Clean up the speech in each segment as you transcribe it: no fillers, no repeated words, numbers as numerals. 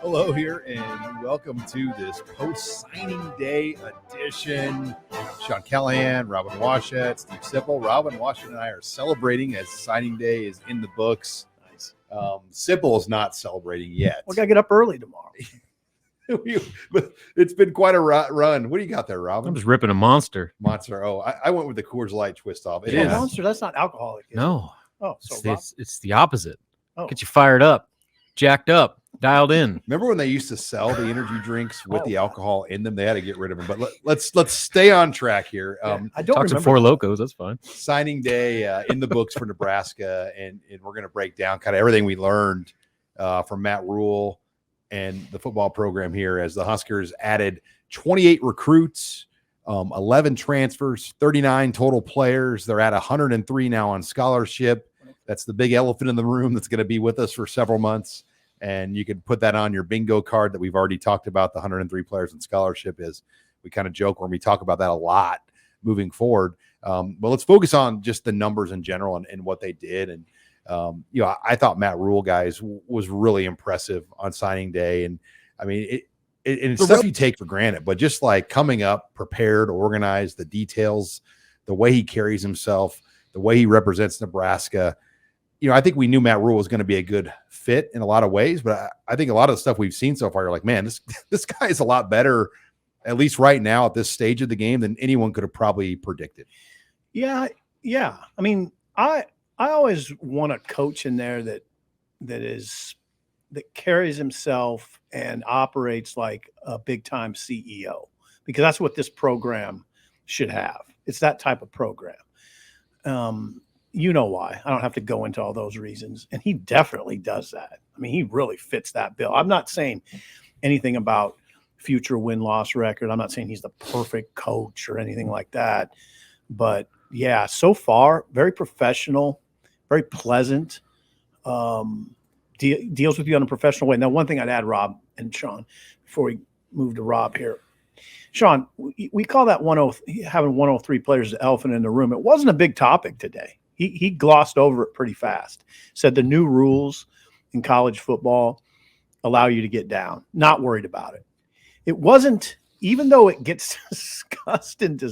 Hello here, and welcome to this post-signing day edition. Sean Callahan, Robin Washett, Steve Sipple. Robin Washett and I are celebrating as signing day is in the books. Nice. Sipple is not celebrating yet. We got to get up early tomorrow. But it's been quite a run. What do you got there, Robin? I'm just ripping a Monster. Monster. Oh, I went with the Coors Light twist off. It Yeah, is. Monster, that's not alcoholic. is it? No, Oh, so it's the opposite. Oh. Get you fired up, jacked up, dialed in. Remember when they used to sell the energy drinks with Oh. the alcohol in them? They had to get rid of them. But let's stay on track here. I don't Talk to remember. Four Locos. That's fine. Signing day in the books for Nebraska, and we're going to break down kind of everything we learned from Matt Rhule and the football program here as the Huskers added 28 recruits, 11 transfers, 39 total players. They're at 103 now on scholarship. That's the big elephant in the room that's going to be with us for several months. And you can put that on your bingo card that we've already talked about. The 103 players in scholarship is, we kind of joke when we talk about that a lot moving forward. But let's focus on just the numbers in general and what they did. And, I thought Matt Rhule, guys, was really impressive on signing day. And I mean, it's stuff you take for granted, but just like coming up prepared, organized, the details, the way he carries himself, the way he represents Nebraska. I think we knew Matt Rhule was going to be a good fit in a lot of ways, but I think a lot of the stuff we've seen so far, you're like, man, this guy is a lot better, at least right now at this stage of the game, than anyone could have probably predicted. Yeah. I mean, I always want a coach in there that carries himself and operates like a big time CEO, because that's what this program should have. It's that type of program. You know why. I don't have to go into all those reasons. And he definitely does that. I mean, he really fits that bill. I'm not saying anything about future win-loss record. I'm not saying he's the perfect coach or anything like that. But yeah, so far, very professional, very pleasant, deals with you in a professional way. Now, one thing I'd add, Rob and Sean, before we move to Rob here. Sean, we call that having 103 players the elephant in the room. It wasn't a big topic today. He glossed over it pretty fast. Said the new rules in college football allow you to get down. Not worried about it. It wasn't, even though it gets discussed. Nobody.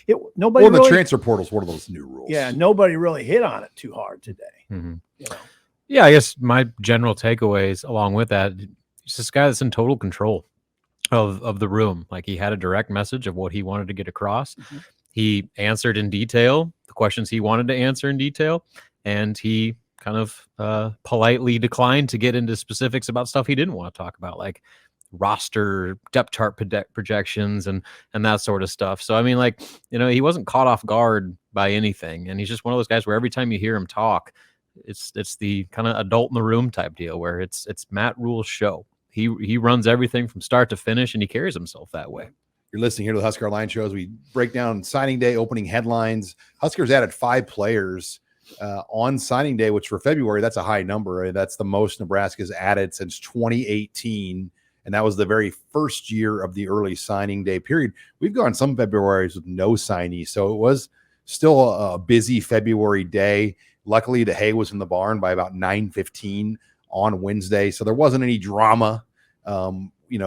Well, the really, transfer portal is one of those new rules. Yeah, nobody really hit on it too hard today. Mm-hmm. You know? Yeah, I guess my general takeaways along with that, he's this guy that's in total control of the room. Like, he had a direct message of what he wanted to get across. Mm-hmm. He answered in detail the questions he wanted to answer in detail, and he kind of politely declined to get into specifics about stuff he didn't want to talk about, like roster depth chart projections and that sort of stuff. So I mean, like, he wasn't caught off guard by anything, and he's just one of those guys where every time you hear him talk, it's the kind of adult in the room type deal where it's Matt Rhule's show. He runs everything from start to finish, and he carries himself that way. You're listening here to the Husker Line Show as we break down signing day opening headlines. Huskers added 5 players on signing day, which for February, that's a high number. That's the most Nebraska's added since 2018. And that was the very first year of the early signing day period. We've gone some Februarys with no signees. So it was still a busy February day. Luckily, the hay was in the barn by about 9:15 on Wednesday. So there wasn't any drama,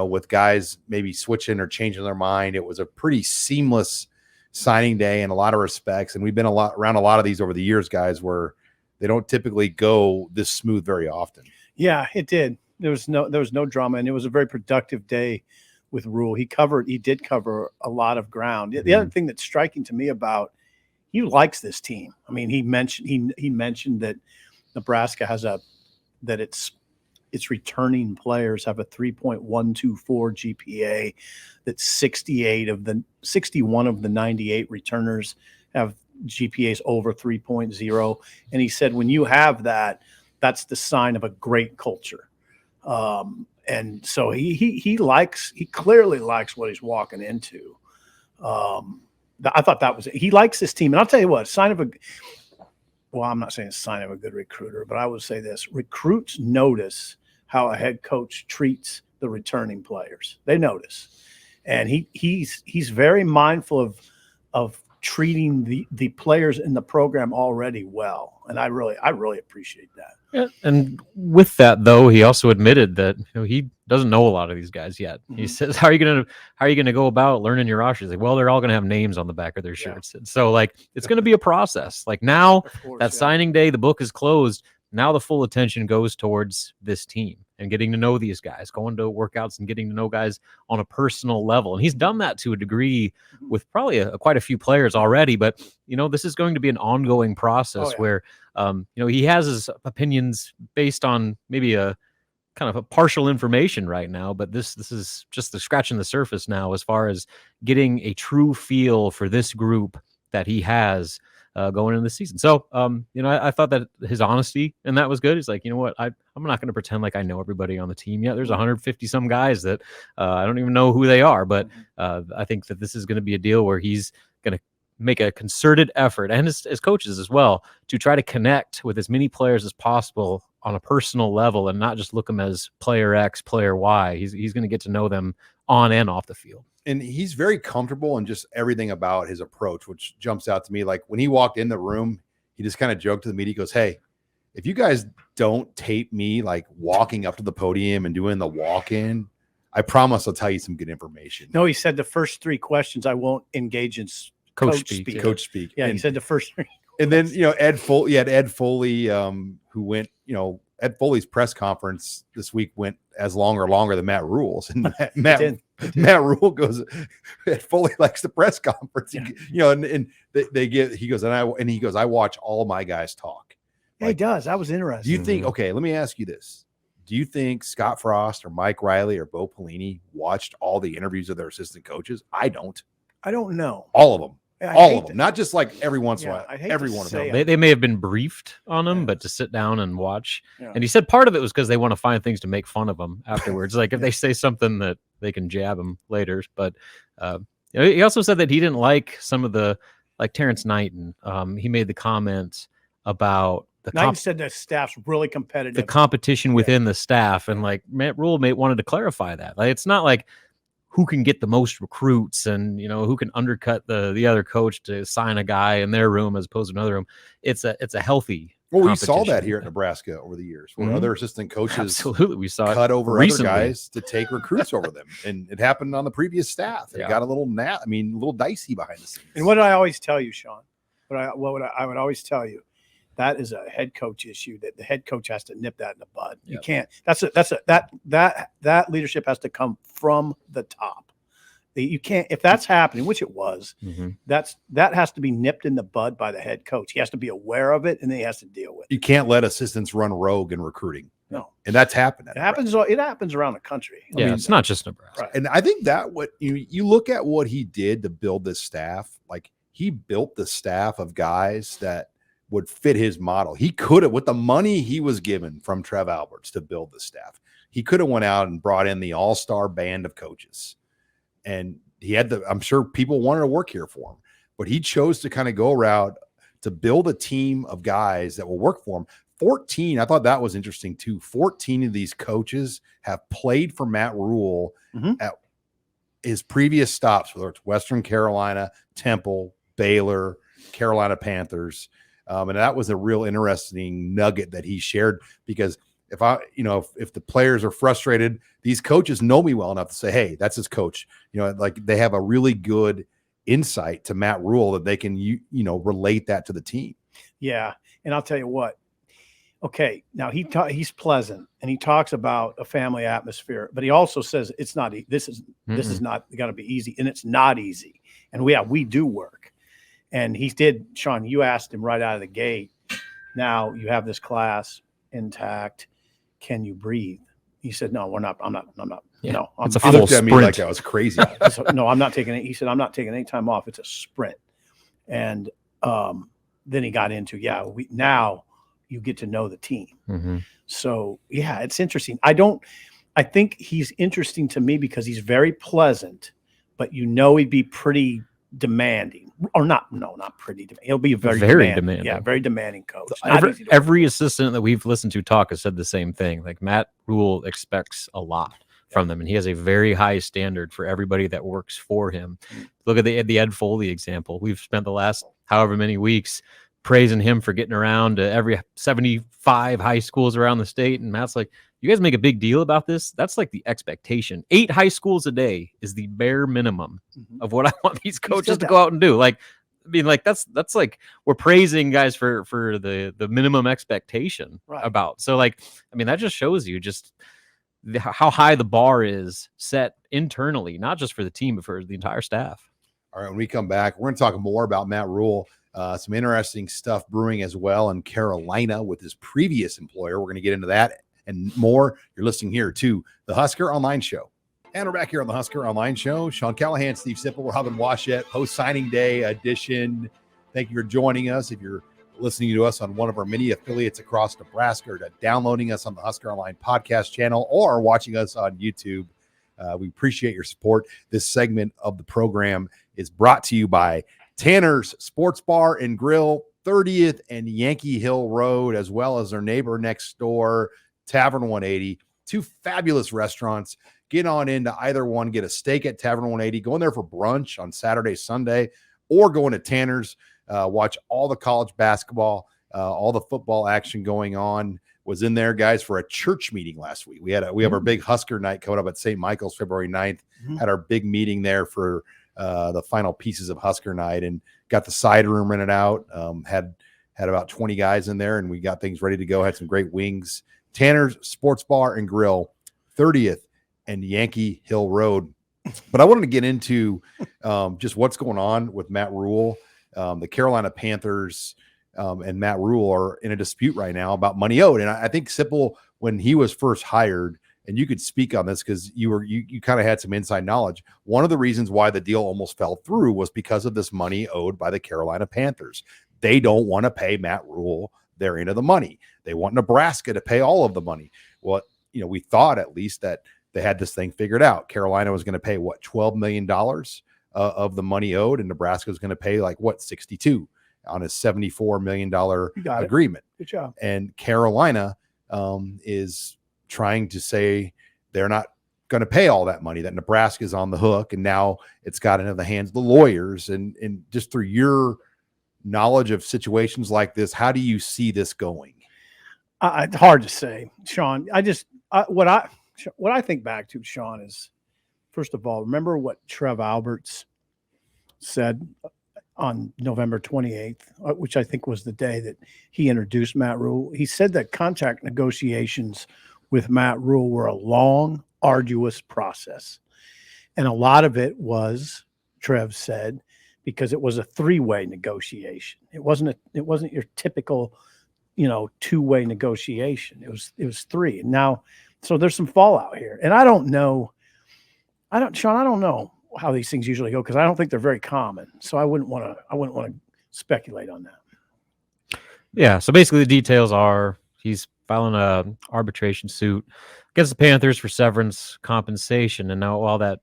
with guys maybe switching or changing their mind. It was a pretty seamless signing day in a lot of respects. And we've been around a lot of these over the years, guys, where they don't typically go this smooth very often. Yeah, it did. There was no drama, and it was a very productive day with Rhule. He did cover a lot of ground. The other thing that's striking to me about, he likes this team. I mean, he mentioned that Nebraska has its returning players have a 3.124 GPA, that 61 of the 98 returners have GPAs over 3.0. And he said, when you have that, that's the sign of a great culture. And so he clearly likes what he's walking into. I thought that was it. He likes this team. And I'll tell you what, I'm not saying it's a sign of a good recruiter, but I would say this: recruits notice how a head coach treats the returning players. They notice. And he's very mindful of treating the players in the program already well, and I really appreciate that. Yeah, and with that though, he also admitted that he doesn't know a lot of these guys yet. He says, "How are you gonna go about learning your roster?" He's like, "Well, they're all gonna have names on the back of their shirts." And so like it's gonna be a process. Like now that signing day, the book is closed. Now the full attention goes towards this team and getting to know these guys, going to workouts and getting to know guys on a personal level. And he's done that to a degree with probably quite a few players already. But, this is going to be an ongoing process where, he has his opinions based on maybe a kind of a partial information right now. But this is just the scratching the surface now as far as getting a true feel for this group that he has going into the season. So, I thought that his honesty and that was good. He's like, you know what, I'm not going to pretend like I know everybody on the team yet. There's 150 some guys that I don't even know who they are. But I think that this is going to be a deal where he's going to make a concerted effort, and as coaches as well, to try to connect with as many players as possible on a personal level and not just look them as player X, player Y. He's going to get to know them on and off the field. And he's very comfortable in just everything about his approach, which jumps out to me. Like when he walked in the room, he just kind of joked to the media. He goes, "Hey, if you guys don't tape me like walking up to the podium and doing the walk-in, I promise I'll tell you some good information." No, he said the first 3 questions I won't engage in coach speak. Coach speak. Yeah, he said the first 3. And then, Ed Foley, Ed Foley, who went, Ed Foley's press conference this week went as long or longer than Matt Rhule's. And Matt Rhule goes, Ed Foley likes the press conference. Yeah. He goes, I watch all my guys talk. Yeah, he does. That was interesting. Do you think, okay, let me ask you this. Do you think Scott Frost or Mike Riley or Bo Pelini watched all the interviews of their assistant coaches? I don't know. All of them. I all of them, not just like every once in a while. Every one of them. They may have been briefed on them, but to sit down and watch. Yeah. And he said part of it was because they want to find things to make fun of them afterwards. Like if they say something that they can jab them later. But he also said that he didn't like some of like Terrence Knighton. He made the comment about Knighton said the staff's really competitive. The competition within the staff, and like Matt Rhule wanted to clarify that. Like it's not like who can get the most recruits and who can undercut the other coach to sign a guy in their room as opposed to another room. It's a healthy. Well, we saw that here at Nebraska over the years, where other assistant coaches absolutely we saw cut over recently. Other guys to take recruits over them, and it happened on the previous staff. It got a little a little dicey behind the scenes. And what did I always tell you, Sean? I would always tell you. That is a head coach issue that the head coach has to nip that in the bud. Yep. You can't. That leadership has to come from the top. You can't, if that's happening, which it was, that has to be nipped in the bud by the head coach. He has to be aware of it, and then he has to deal with it. You can't let assistants run rogue in recruiting. No, and that's happened. It happens around the country. I mean, it's not just Nebraska. Right. And I think that what you look at what he did to build this staff, like he built the staff of guys that would fit his model. He could have, with the money he was given from Trev Alberts to build the staff, he could have went out and brought in the all-star band of coaches. And he had I'm sure people wanted to work here for him, but he chose to kind of go around to build a team of guys that will work for him. 14, I thought that was interesting too. 14 of these coaches have played for Matt Rhule at his previous stops, whether it's Western Carolina, Temple, Baylor, Carolina Panthers. And that was a real interesting nugget that he shared, because if the players are frustrated, these coaches know me well enough to say, hey, that's his coach. Like they have a really good insight to Matt Rhule that they can, relate that to the team. Yeah. And I'll tell you what, okay. Now he's pleasant and he talks about a family atmosphere, but he also says it's not, this is not going to be easy, and it's not easy. And we do work. And he did, Sean, you asked him right out of the gate, now you have this class intact. Can you breathe? He said, no, we're not. I'm not. Yeah. No, he looked at me like I was crazy. So, no, I'm not taking it. He said, I'm not taking any time off. It's a sprint. And then he got into, now you get to know the team. So yeah, it's interesting. I think he's interesting to me because he's very pleasant, but he'd be pretty demanding, or not pretty demanding. He'll be very demanding. Yeah, very demanding coach. Every assistant that we've listened to talk has said the same thing. Like Matt Rhule expects a lot from them, and he has a very high standard for everybody that works for him. Look at the Ed Foley example. We've spent the last however many weeks praising him for getting around to every 75 high schools around the state, and Matt's like, you guys make a big deal about this. That's like the expectation. 8 high schools a day is the bare minimum of what I want these coaches to go out and do. Like, I mean, like that's like we're praising guys for the minimum expectation about. So like, I mean, that just shows you just how high the bar is set internally, not just for the team, but for the entire staff. All right, when we come back, we're going to talk more about Matt Rhule. Some interesting stuff brewing as well in Carolina with his previous employer. We're going to get into that and more. You're listening here to the Husker Online Show. And we're back here on the Husker Online Show. Sean Callahan, Steve Sipple, Robin Washett, post-signing day edition. Thank you for joining us. If you're listening to us on one of our many affiliates across Nebraska, or downloading us on the Husker Online podcast channel, or watching us on YouTube, we appreciate your support. This segment of the program is brought to you by Tanner's Sports Bar and Grill, 30th and Yankee Hill Road, as well as their neighbor next door, Tavern 180. 2 fabulous restaurants. Get on into either one. Get a steak at Tavern 180. Go in there for brunch on Saturday, Sunday, or go into Tanner's. Watch all the college basketball, all the football action going on. Was in there, guys, for a church meeting last week. We have our big Husker night coming up at St. Michael's February 9th. Had our big meeting there for the final pieces of Husker night, and got the side room rented out. Had about 20 guys in there, and we got things ready to go. Had some great wings. Tanner's Sports Bar and Grill, 30th and Yankee Hill Road. But I wanted to get into just what's going on with Matt Rhule. The Carolina Panthers and Matt Rhule are in a dispute right now about money owed. And I think Sipple, when he was first hired, and you could speak on this because you kind of had some inside knowledge. One of the reasons why the deal almost fell through was because of this money owed by the Carolina Panthers. They don't want to pay Matt Rhule their end of the money. They want Nebraska to pay all of the money. Well, we thought at least that they had this thing figured out. Carolina was going to pay $12 million of the money owed, and Nebraska was going to pay 62 on a $74 million agreement. Good job. And Carolina is trying to say they're not going to pay all that money, that Nebraska is on the hook, and now it's got into the hands of the lawyers. And just through your knowledge of situations like this, how do you see this going? It's hard to say, Sean. What I think back to, Sean, is, first of all, remember what Trev Alberts said on November 28th, which I think was the day that he introduced Matt Rhule. He said that contract negotiations with Matt Rhule were a long, arduous process. And a lot of it was, Trev said, because it was a 3-way negotiation. It wasn't your typical, 2-way negotiation. It was 3. And now, so there's some fallout here. And I don't know how these things usually go, because I don't think they're very common. So I wouldn't want to speculate on that. Yeah. So basically the details are he's filing a arbitration suit against the Panthers for severance compensation. And now while that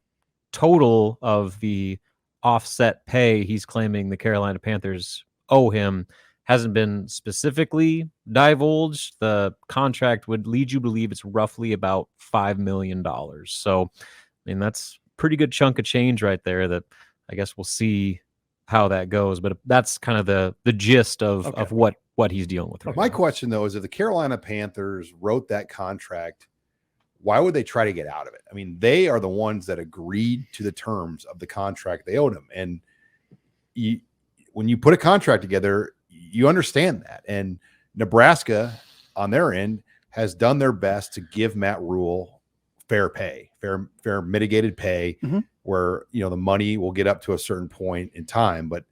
total of the offset pay he's claiming the Carolina Panthers owe him hasn't been specifically divulged, the contract would lead you to believe it's roughly about $5 million. So, I mean, that's a pretty good chunk of change right there that I guess we'll see how that goes. But that's kind of the gist of what he's dealing with right My now. question, though, is if the Carolina Panthers wrote that contract, why would they try to get out of it? I mean, they are the ones that agreed to the terms of the contract they owed him. And when you put a contract together, you understand that. And Nebraska, on their end, has done their best to give Matt Rhule fair pay, fair mitigated pay, where, the money will get up to a certain point in time. But,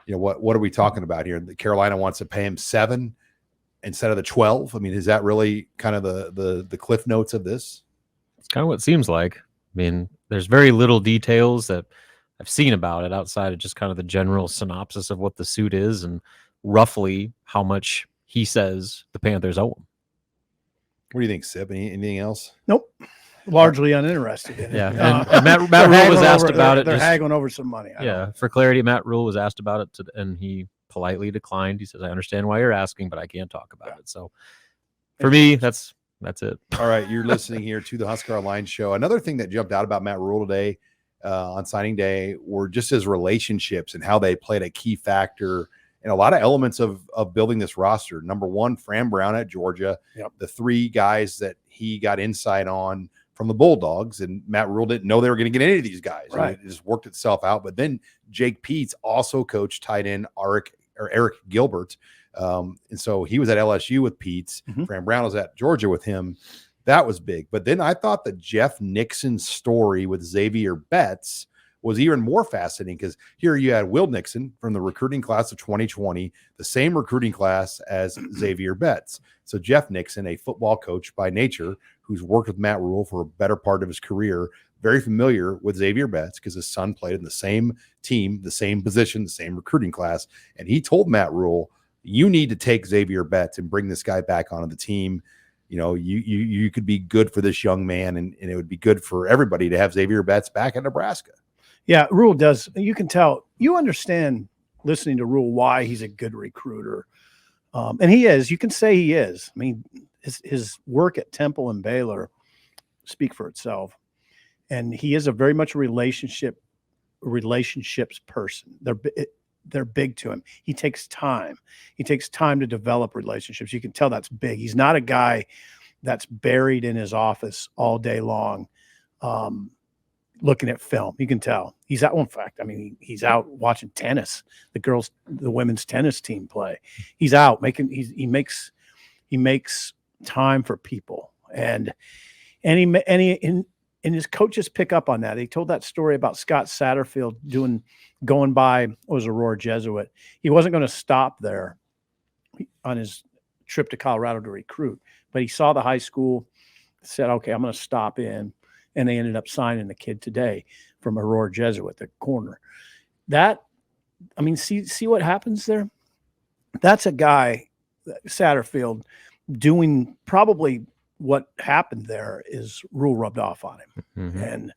what are we talking about here? The Carolina wants to pay him 7 instead of the 12. I mean, is that really kind of the cliff notes of this? It's kind of what it seems like. I mean, there's very little details that I've seen about it outside of just kind of the general synopsis of what the suit is and roughly how much he says the Panthers owe him. What do you think, Sip? Anything else? Nope. Largely uninterested in it. Yeah. And Matt Rhule was asked about it. They're haggling over some money. For clarity, Matt Rhule was asked about it, and he politely declined. He says, I understand why you're asking, but I can't talk about it. So for me, that's That's it. All right, you're listening here to the Husker Online Show. Another thing that jumped out about Matt Rhule today on signing day were just his relationships and how they played a key factor in a lot of elements of building this roster. Number one, Fran Brown at Georgia, the 3 guys that he got insight on from the Bulldogs, and Matt Rhule didn't know they were going to get any of these guys. Right. It just worked itself out. But then Jake Peets also coached tight end Eric Gilbert. And so he was at LSU with Peets. Fran Brown was at Georgia with him. That was big. But then I thought the Jeff Nixon story with Xavier Betts was even more fascinating, because here you had Will Nixon from the recruiting class of 2020, the same recruiting class as Xavier Betts. So Jeff Nixon, a football coach by nature, who's worked with Matt Rhule for a better part of his career, very familiar with Xavier Betts because his son played in the same team, the same position, the same recruiting class. And he told Matt Rhule, you need to take Xavier Betts and bring this guy back onto the team. You know, you could be good for this young man, and it would be good for everybody to have Xavier Betts back in Nebraska. Yeah, Rhule does. You can tell, you understand listening to Rhule why he's a good recruiter. And he is. You can say he is. I mean, his work at Temple and Baylor speak for itself. And he is a very much relationships person. They're big to him. He takes time. He takes time to develop relationships. You can tell that's big. He's not a guy that's buried in his office all day long, looking at film. You can tell he's out. In fact, I mean, he's out watching tennis. The women's tennis team play. He's out he makes time for people, and his coaches pick up on that. He told that story about Scott Satterfield going by, was Aurora Jesuit. He wasn't going to stop there on his trip to Colorado to recruit, but he saw the high school, said, okay, I'm going to stop in. And they ended up signing the kid today from Aurora Jesuit, the corner. See what happens there? That's a guy, Satterfield, doing probably what happened there is Rhule rubbed off on him. And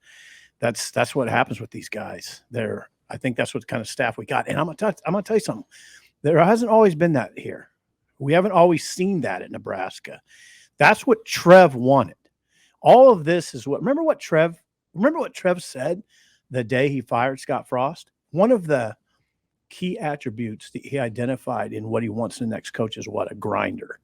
that's what happens with these guys. I think that's what kind of staff we got. And I'm gonna tell you something. There hasn't always been that here. We haven't always seen that at Nebraska. That's what Trev wanted. All of this is remember what Trev said the day he fired Scott Frost? One of the key attributes that he identified in what he wants in the next coach is what? A grinder.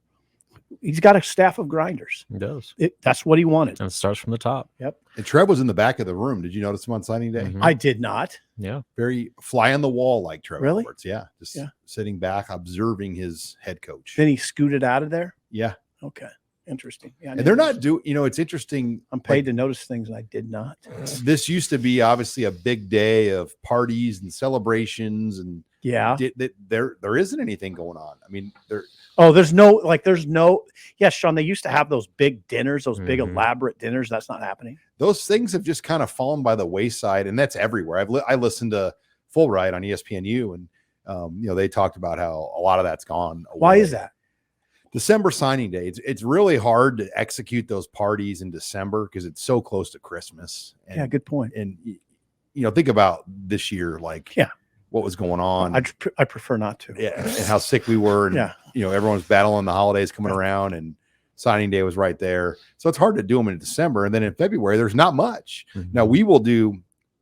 He's got a staff of grinders. He does. That's what he wanted. And it starts from the top. Yep. And Trev was in the back of the room. Did you notice him on signing day? I did not. Yeah. Very fly on the wall like Trev Really? Roberts. Yeah. Just sitting back, observing his head coach. Then he scooted out of there? Yeah. Okay. Interesting. Yeah, and they're not it's interesting. I'm paid to notice things I did not. This used to be obviously a big day of parties and celebrations, and there isn't anything going on. I mean, there's no, yes, Sean, they used to have those big dinners, those big elaborate dinners. That's not happening. Those things have just kind of fallen by the wayside, and that's everywhere. I listened to Full Ride on ESPNU, and they talked about how a lot of that's gone away. Why is that? December signing day. It's really hard to execute those parties in December because it's so close to Christmas. And, good point. And think about this year, what was going on. I prefer not to. Yeah, and how sick we were, and everyone was battling the holidays coming around, and signing day was right there. So it's hard to do them in December, and then in February there's not much. Now we will do,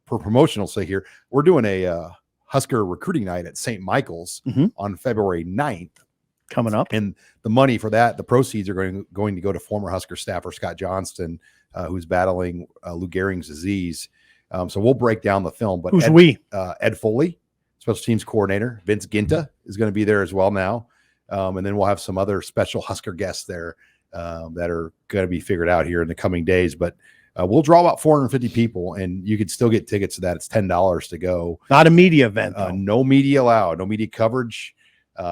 for promotional sake here, we're doing a Husker recruiting night at St. Michael's on February 9th. Coming up, and the money for that, the proceeds are going to go to former Husker staffer Scott Johnston, who's battling Lou Gehrig's disease. So we'll break down the film. But Ed Foley, special teams coordinator, Vince Ginta is going to be there as well now, and then we'll have some other special Husker guests there that are going to be figured out here in the coming days. But we'll draw about 450 people, and you could still get tickets to that. It's $10 to go. Not a media event. No media allowed. No media coverage.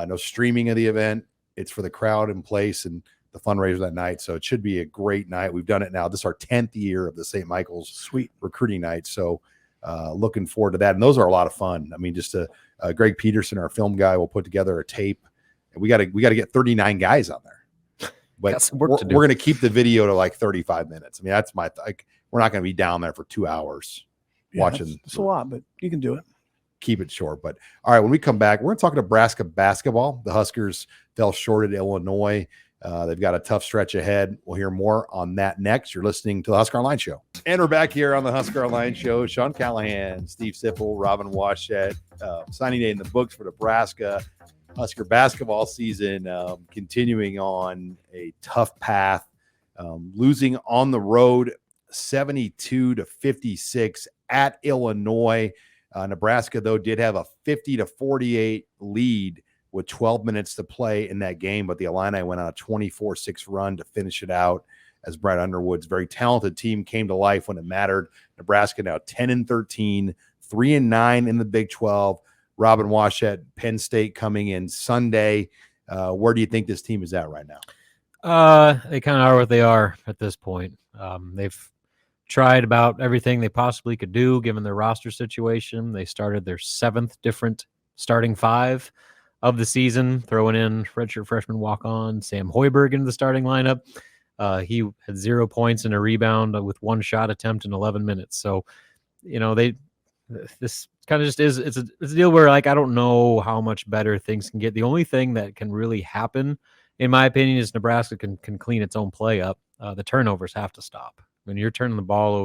No streaming of the event. It's for the crowd in place and the fundraiser that night. So it should be a great night. We've done it now. This is our 10th year of the St. Michael's recruiting night. So looking forward to that. And those are a lot of fun. I mean, just Greg Peterson, our film guy, will put together a tape. And we got to get 39 guys on there. But we're going to keep the video to like 35 minutes. I mean, that's we're not going to be down there for 2 hours watching. It's a lot, but you can do it. Keep it short. But all right, when we come back, we're going to talk Nebraska basketball. The Huskers fell short at Illinois. They've got a tough stretch ahead. We'll hear more on that next. You're listening to the Husker Online Show. And we're back here on the Husker Online Show. Sean Callahan, Steve Sipple, Robin Washett, signing day in the books for Nebraska. Husker basketball season continuing on a tough path, losing on the road 72-56 at Illinois. Nebraska, though, did have a 50-48 lead with 12 minutes to play in that game, but the Illini went on a 24-6 run to finish it out as Brad Underwood's very talented team came to life when it mattered. Nebraska now 10-13, 3-9 in the Big 12. Robin Washett, Penn State coming in Sunday. Where do you think this team is at right now? They kind of are what they are at this point. They've tried about everything they possibly could do given their roster situation. They started their 7th different starting 5 of the season, throwing in redshirt freshman walk-on Sam Hoiberg into the starting lineup. He had 0 points and a rebound with 1 shot attempt in 11 minutes. So, this kind of just is, it's a deal where, like, I don't know how much better things can get. The only thing that can really happen, in my opinion, is Nebraska can clean its own play up. The turnovers have to stop. When you're turning the ball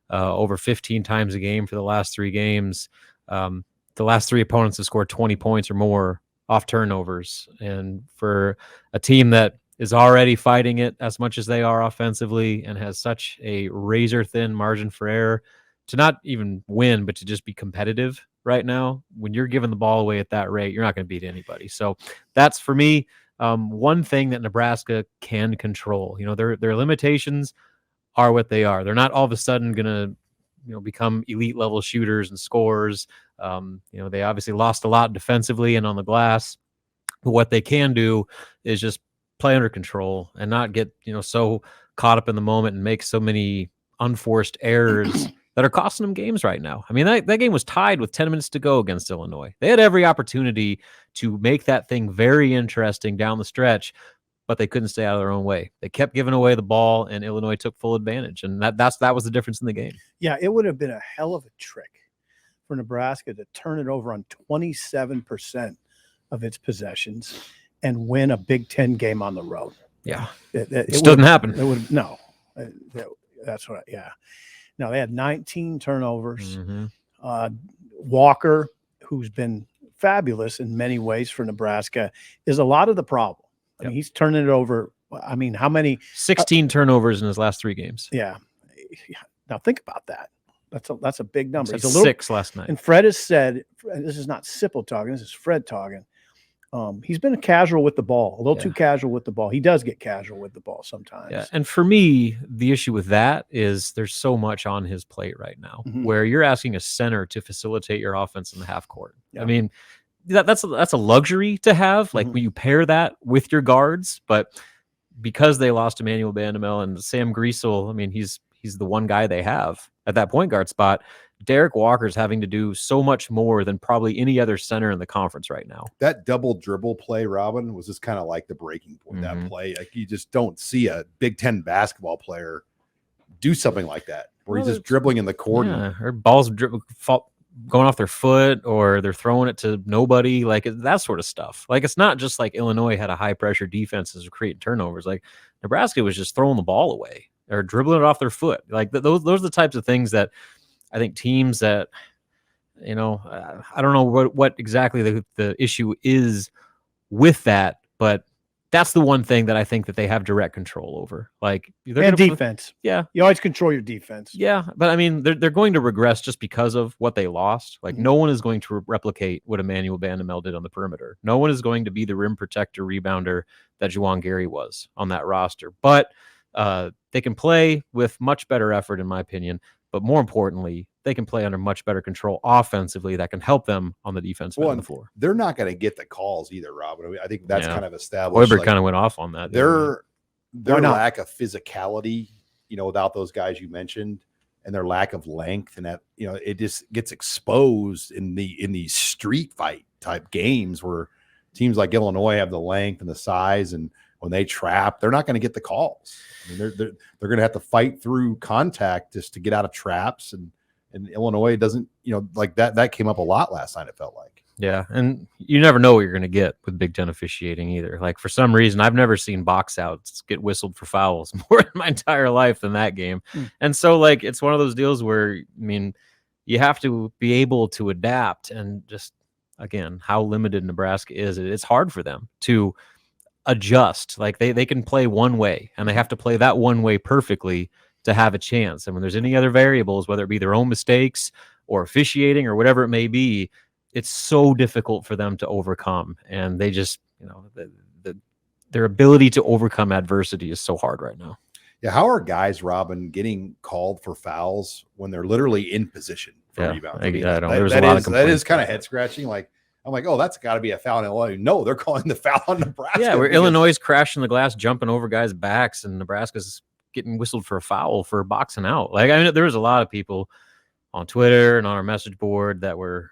over 15 times a game for the last 3 games, the last 3 opponents have scored 20 points or more off turnovers. And for a team that is already fighting it as much as they are offensively and has such a razor thin margin for error to not even win, but to just be competitive right now, when you're giving the ball away at that rate, you're not going to beat anybody. So that's, for me, one thing that Nebraska can control. Their limitations are what they are. They're not all of a sudden going to become elite level shooters and scorers. They obviously lost a lot defensively and on the glass. But what they can do is just play under control and not get, so caught up in the moment and make so many unforced errors that are costing them games right now. I mean, that game was tied with 10 minutes to go against Illinois. They had every opportunity to make that thing very interesting down the stretch, but they couldn't stay out of their own way. They kept giving away the ball, and Illinois took full advantage, and that was the difference in the game. Yeah, it would have been a hell of a trick for Nebraska to turn it over on 27% of its possessions and win a Big Ten game on the road. Yeah, it doesn't happen. It would no. That's what. Yeah. No, they had 19 turnovers. Mm-hmm. Walker, who's been fabulous in many ways for Nebraska, is a lot of the problem. I mean, he's turning it over. I mean, how many? 16 turnovers in his last 3 games. Yeah. Now think about that. That's a big number. He's 6 last night. And Fred has said, and this is not Sipple talking, this is Fred talking. He's been casual with the ball, a little too casual with the ball. He does get casual with the ball sometimes. Yeah, and for me, the issue with that is there's so much on his plate right now, where you're asking a center to facilitate your offense in the half court. Yeah. I mean, that's a luxury to have, like when you pair that with your guards. But because they lost Emmanuel Bandamel and Sam Griesel, I mean, he's the one guy they have at that point guard spot. Derek Walker's having to do so much more than probably any other center in the conference right now. That double dribble play, Robin, was just kind of like the breaking point. That play, like, you just don't see a Big Ten basketball player do something like that, where he's just dribbling in the court. Yeah, or balls going off their foot, or they're throwing it to nobody, like that sort of stuff. Like, it's not just like Illinois had a high pressure defense as creating turnovers. Like, Nebraska was just throwing the ball away or dribbling it off their foot. Like those are the types of things that I think teams that, I don't know what exactly the issue is with that, but that's the one thing that I think that they have direct control over. Like, and defense. Yeah. You always control your defense. Yeah. But I mean, they're going to regress just because of what they lost. Like, no one is going to replicate what Emmanuel Bandamel did on the perimeter. No one is going to be the rim protector rebounder that Juwan Gary was on that roster. But they can play with much better effort, in my opinion. But more importantly, they can play under much better control offensively that can help them on the defensive end of the floor. They're not going to get the calls either, Robin. I mean, I think that's kind of established. Hoiberg kind of went off on that. Their lack of physicality, without those guys you mentioned, and their lack of length, and that, it just gets exposed in these street fight type games where teams like Illinois have the length and the size, and when they trap, they're not going to get the calls. I mean, they're going to have to fight through contact just to get out of traps, and Illinois doesn't, like that came up a lot last night, it felt like. Yeah, and you never know what you're going to get with Big Ten officiating either. Like, for some reason, I've never seen box outs get whistled for fouls more in my entire life than that game. And so, like, it's one of those deals where, I mean, you have to be able to adapt, and just, again, how limited Nebraska is. It's hard for them to adjust. Like, they can play one way, and they have to play that one way perfectly to have a chance. And when there's any other variables, whether it be their own mistakes or officiating or whatever it may be, it's so difficult for them to overcome. And they just, their ability to overcome adversity is so hard right now. Yeah, how are guys, Robin, getting called for fouls when they're literally in position for rebounds? I don't. There was a lot of that is kind of head scratching. Like, I'm like, oh, that's got to be a foul in Illinois. No, they're calling the foul on Nebraska. Yeah, where Illinois is crashing the glass, jumping over guys' backs, and Nebraska's getting whistled for a foul for boxing out. Like, I mean, there was a lot of people on Twitter and on our message board that were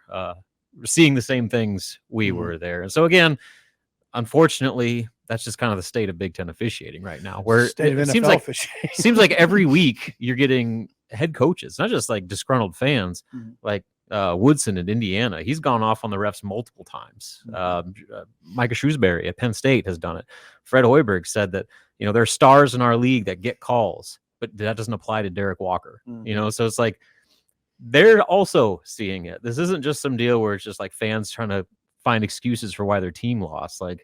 seeing the same things we were there. And so, again, unfortunately, that's just kind of the state of Big Ten officiating right now, where it seems like every week you're getting head coaches, not just like disgruntled fans, like Woodson in Indiana. He's gone off on the refs multiple times. Micah Shrewsbury at Penn State has done it. Fred Hoiberg said that, there are stars in our league that get calls, but that doesn't apply to Derek Walker. So it's like they're also seeing it. This isn't just some deal where it's just like fans trying to find excuses for why their team lost. Like,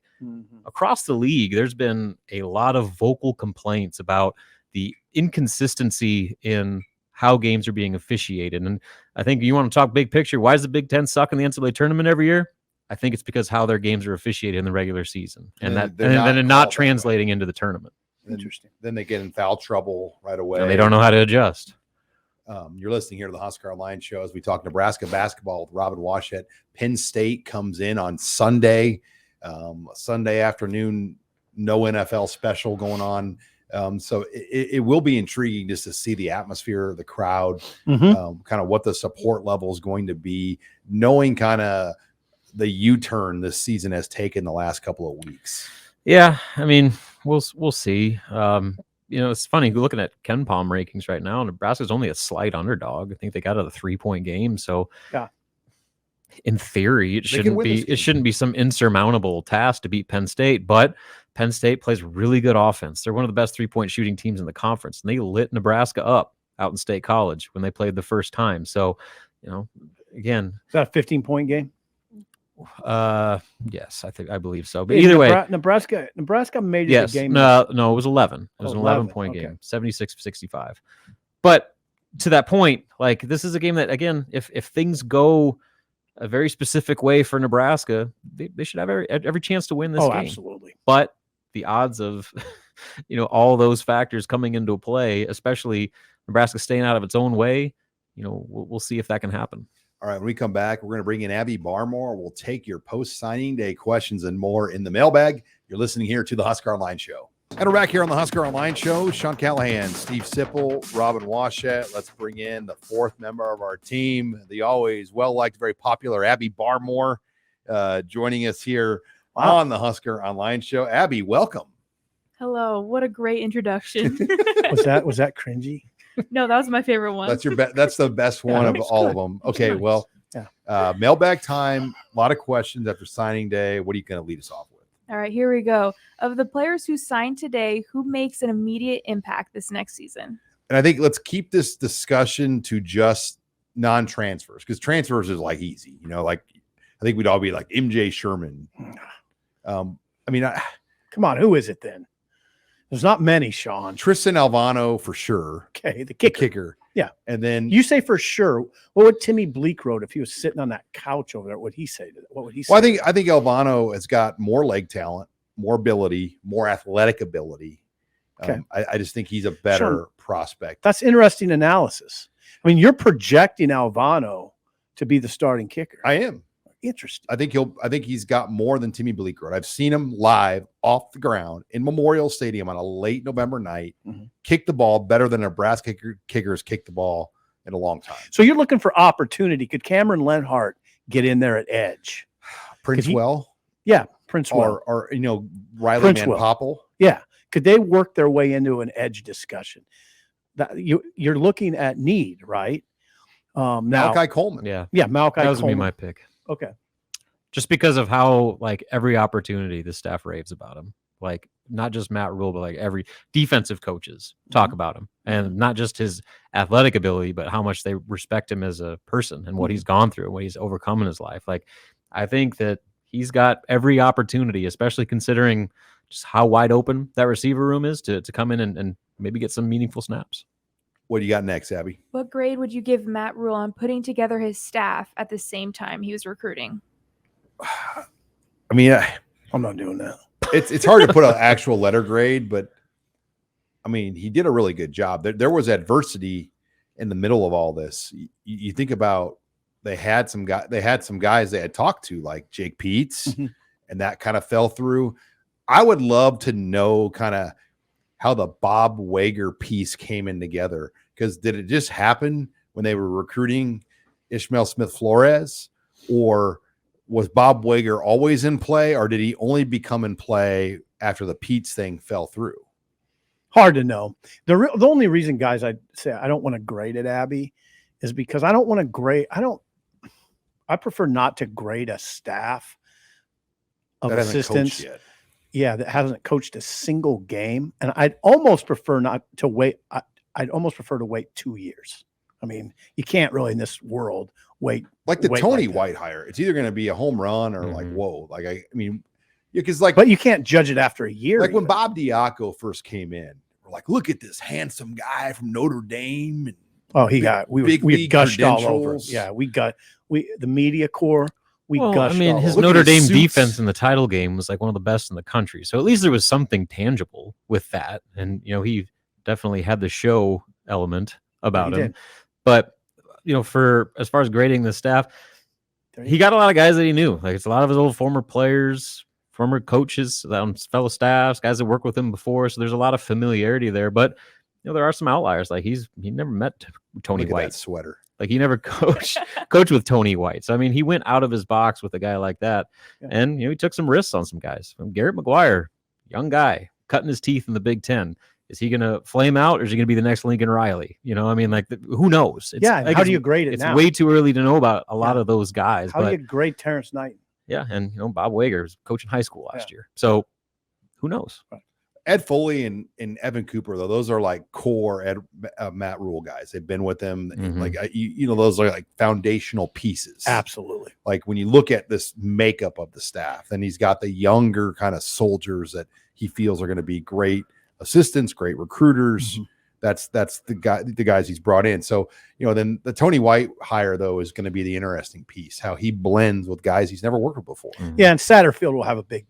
across the league, there's been a lot of vocal complaints about the inconsistency in how games are being officiated. And I think you want to talk big picture. Why does the Big Ten suck in the NCAA tournament every year? I think it's because how their games are officiated in the regular season, and then not translating into the tournament. Interesting. Then they get in foul trouble right away. And they don't know how to adjust. You're listening here to the Husker Online Show as we talk Nebraska basketball with Robin Washett. Penn State comes in on Sunday, Sunday afternoon, no NFL special going on. So it will be intriguing just to see the atmosphere, the crowd, kind of what the support level is going to be, knowing kind of the U-turn this season has taken the last couple of weeks. Yeah, I mean, we'll see. It's funny looking at Ken Palm rankings right now. Nebraska's only a slight underdog. I think they got out of the 3-point game. So, in theory, it shouldn't be some insurmountable task to beat Penn State. But Penn State plays really good offense. They're one of the best 3-point shooting teams in the conference, and they lit Nebraska up out in State College when they played the first time. So, again, is that a 15-point game? Yes, I believe so. But either way, Nebraska made it a game. No, it was 11. It was an 11-point game, 76-65. But to that point, like, this is a game that, again, if things go a very specific way for Nebraska, they should have every chance to win this game. Absolutely. But the odds of, all those factors coming into play, especially Nebraska staying out of its own way, we'll see if that can happen. All right, when we come back, we're going to bring in Abby Barmore. We'll take your post-signing day questions and more in the mailbag. You're listening here to the Husker Online Show. And we're back here on the Husker Online Show. Sean Callahan, Steve Sipple, Robin Washett. Let's bring in the fourth member of our team, the always well-liked, very popular Abby Barmore, joining us here on the Husker Online Show. Abby, welcome. Hello. What a great introduction. Was that cringy? No, that was my favorite one. That's that's the best one of all of them. Okay, nice. Well, mailbag time. A lot of questions after signing day. What are you going to lead us off with? All right, here we go. Of the players who signed today, who makes an immediate impact this next season? And I think let's keep this discussion to just non-transfers, because transfers is like easy. Like, I think we'd all be like MJ Sherman. Come on, who is it then? There's not many, Sean. Tristan Alvano for sure. Okay, the kicker. Yeah. And then you say for sure. What would Timmy Bleak wrote if he was sitting on that couch over there? What would he say to that? What would he say? Well, I think Alvano has got more leg talent, more ability, more athletic ability. Okay. I just think he's a better prospect. That's interesting analysis. I mean, you're projecting Alvano to be the starting kicker. I am. Interesting. I think he's got more than Timmy Bleak wrote. I've seen him live off the ground in Memorial Stadium on a late November night, kick the ball better than Nebraska kickers kick the ball in a long time. So you're looking for opportunity. Could Cameron Lenhart get in there at edge? Princewell? Princewell. Or Riley Manpopple? Yeah. Could they work their way into an edge discussion? That you're looking at need, right? Malachi Coleman. Yeah. Malachi Coleman. That was going to be my pick. Okay. just because of how like every opportunity the staff raves about him. Like not just Matt Rhule, but like every defensive coaches talk about him, and not just his athletic ability, but how much they respect him as a person and what he's gone through and what he's overcome in his life. Like I think that he's got every opportunity, especially considering just how wide open that receiver room is to come in and maybe get some meaningful snaps. What do you got next, Abby? What grade would you give Matt Rhule on putting together his staff at the same time he was recruiting? I mean, I'm not doing that. it's hard to put an actual letter grade, but I mean, he did a really good job. There was adversity in the middle of all this. You think about they had some guys they had talked to, like Jake Peets, and that kind of fell through. I would love to know kind of how the Bob Wager piece came in together, because did it just happen when they were recruiting Ishmael Smith-Flores, or was Bob Wager always in play, or did he only become in play after the Peets thing fell through? Hard to know. The only reason, guys, I'd say I don't want to grade it, Abby, is because I don't want to grade. I prefer not to grade a staff of That hasn't assistants. coached yet. Yeah, that hasn't coached a single game. And I'd almost prefer not to wait. I'd almost prefer to wait 2 years. I mean, you can't really in this world wait. Like the wait Tony like that. White hire. It's either going to be a home run or like, whoa. Like, I mean, because like, But you can't judge it after a year. like when even. Bob Diaco first came in, we're like, look at this handsome guy from Notre Dame. And Oh, he got we big we league gushed all over. credentials. Yeah, the media corps. We gushed. I mean, all his over. Look at Notre Dame his suits. defense in the title game was like one of the best in the country. So at least there was something tangible with that. And, he definitely had the show element about he him. did. But, for as far as grading the staff, he got a lot of guys that he knew. Like it's a lot of his old former players, former coaches, fellow staffs, guys that worked with him before. So there's a lot of familiarity there. But, there are some outliers. Like he never met Tony look at White. that sweater. Like he never coached with Tony White. So I mean, he went out of his box with a guy like that, and he took some risks on some guys. Garrett McGuire, young guy, cutting his teeth in the Big Ten. Is he going to flame out, or is he going to be the next Lincoln Riley? I mean, like who knows? It's, Yeah. How do you grade it It's now? way too early to know about a lot of those guys. How but, do you grade Terrence Knight? Yeah, and Bob Wager was coaching high school last year, so who knows? Ed Foley and Evan Cooper, though, those are like core Matt Rhule guys. They've been with him. Like, those are like foundational pieces. Absolutely. Like when you look at this makeup of the staff, and he's got the younger kind of soldiers that he feels are going to be great assistants, great recruiters. That's the guys he's brought in. So, then the Tony White hire, though, is going to be the interesting piece, how he blends with guys he's never worked with before. Yeah. And Satterfield will have a big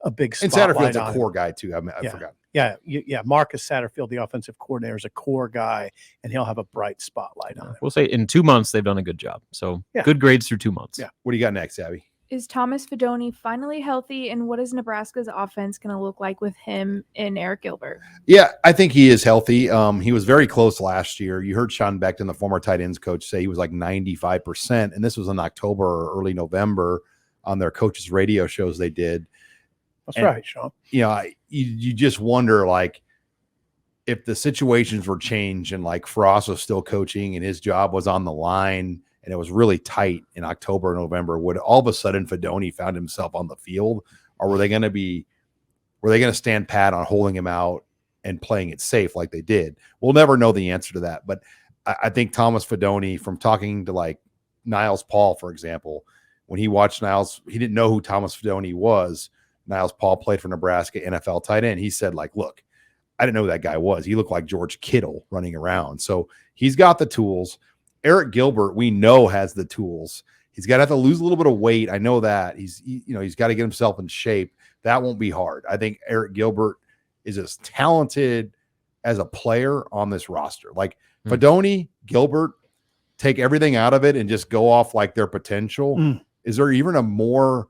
And spotlight Satterfield's a on core him. guy, too. I forgot. Yeah. Marcus Satterfield, the offensive coordinator, is a core guy, and he'll have a bright spotlight on him. We'll say in 2 months they've done a good job. So good grades through 2 months. Yeah. What do you got next, Abby? Is Thomas Fedoni finally healthy, and what is Nebraska's offense going to look like with him and Eric Gilbert? Yeah, I think he is healthy. He was very close last year. You heard Sean Beckton, the former tight ends coach, say he was like 95%, and this was in October or early November on their coaches' radio shows they did. That's right, Sean. You just wonder, like, if the situations were changed and like Frost was still coaching and his job was on the line and it was really tight in October and November, would all of a sudden Fedoni found himself on the field, or were they going to stand pat on holding him out and playing it safe like they did? We'll never know the answer to that. But I think Thomas Fedoni, from talking to like Niles Paul, for example, when he watched Niles, he didn't know who Thomas Fedoni was. Niles Paul played for Nebraska, NFL tight end. He said, like, look, I didn't know who that guy was. He looked like George Kittle running around. So he's got the tools. Eric Gilbert, we know, has the tools. He's got to have to lose a little bit of weight. I know that. He's got to get himself in shape. That won't be hard. I think Eric Gilbert is as talented as a player on this roster. Like Fedoni, Gilbert, take everything out of it and just go off like their potential. Is there even a more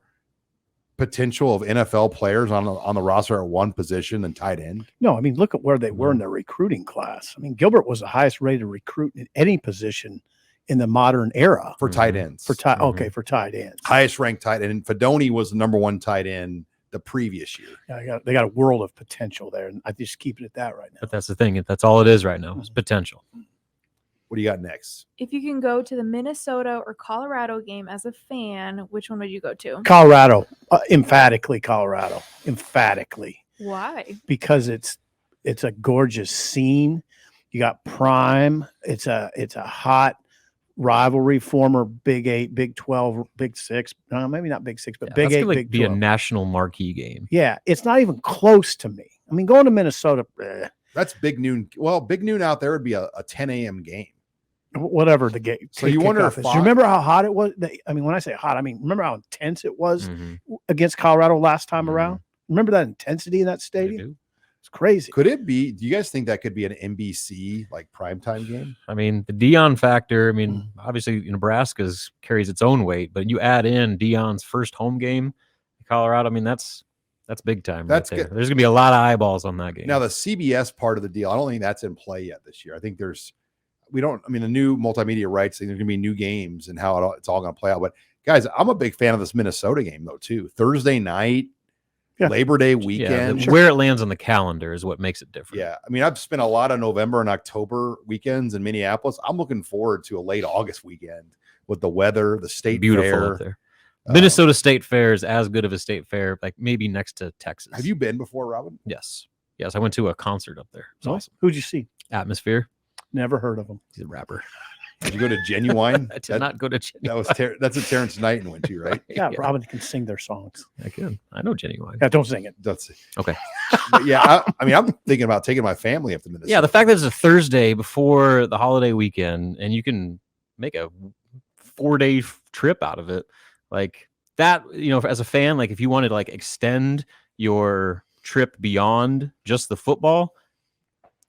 potential of NFL players on the roster at one position than tight end? No, I mean, look at where they were in their recruiting class. I mean, Gilbert was the highest rated recruit in any position in the modern era for tight ends. For tight ends, highest ranked tight end. And Fedoni was the number one tight end the previous year. Yeah, they got a world of potential there, and I just keep it at that right now. But that's the thing. That's all it is right now. It's potential. What do you got next? If you can go to the Minnesota or Colorado game as a fan, which one would you go to? Colorado, emphatically Colorado, emphatically. Why? Because it's a gorgeous scene. You got Prime. It's a hot rivalry, former Big 8, Big 12, Big 6. No, maybe not Big 6, but Big 8, Big 12. Be a national marquee game. Yeah, it's not even close to me. I mean, going to Minnesota, that's big noon. Well, big noon out there would be a 10 a.m. game. Whatever the game. So you wonder if you remember how hot it was? I mean, when I say hot, I mean, remember how intense it was against Colorado last time around? Remember that intensity in that stadium? It's crazy. Could it be? Do you guys think that could be an NBC like primetime game? I mean, the Dion factor. I mean, obviously Nebraska's carries its own weight, but you add in Dion's first home game in Colorado. I mean, that's big time. That's right there. good. There's gonna be a lot of eyeballs on that game. Now the CBS part of the deal, I don't think that's in play yet this year. I think the new multimedia rights, there's gonna be new games and how it's all gonna play out. But guys, I'm a big fan of this Minnesota game though too. Thursday night. Yeah. Labor Day weekend. Yeah, where it lands on the calendar is what makes it different. Yeah. I mean, I've spent a lot of November and October weekends in Minneapolis. I'm looking forward to a late August weekend with the weather, the state fair. Up there. Minnesota State Fair is as good of a state fair, like maybe next to Texas. Have you been before, Robin? Yes. I went to a concert up there. It's awesome. Who'd you see? Atmosphere. Never heard of him. He's a rapper. Did you go to Genuine? I did not go to Genuine. That's a Terrence Knighton went to, right? Yeah, Robin can sing their songs. I can. I know Genuine. Yeah, don't sing it. That's okay. Yeah, I mean, I'm thinking about taking my family up to Minnesota. Yeah, the fact that it's a Thursday before the holiday weekend, and you can make a 4-day trip out of it, like that. As a fan, like if you wanted to like extend your trip beyond just the football,